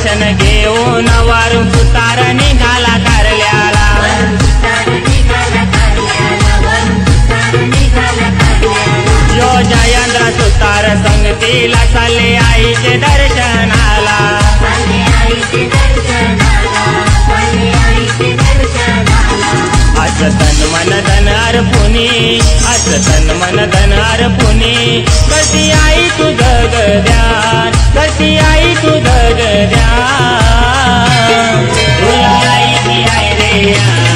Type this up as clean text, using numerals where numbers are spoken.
दर्शन घेऊन वरून तुतार निघाला कारल्याला। यो जयेंद्र सुतार संगतीला चालले आईचे दर्शनाला। आज तन मन धन अर्पुनी, आज तन मन धन अर्पुनी करती आई तुझं ध्यान, करती आई तुझं ध्यान। तुला आई ती आहे रे।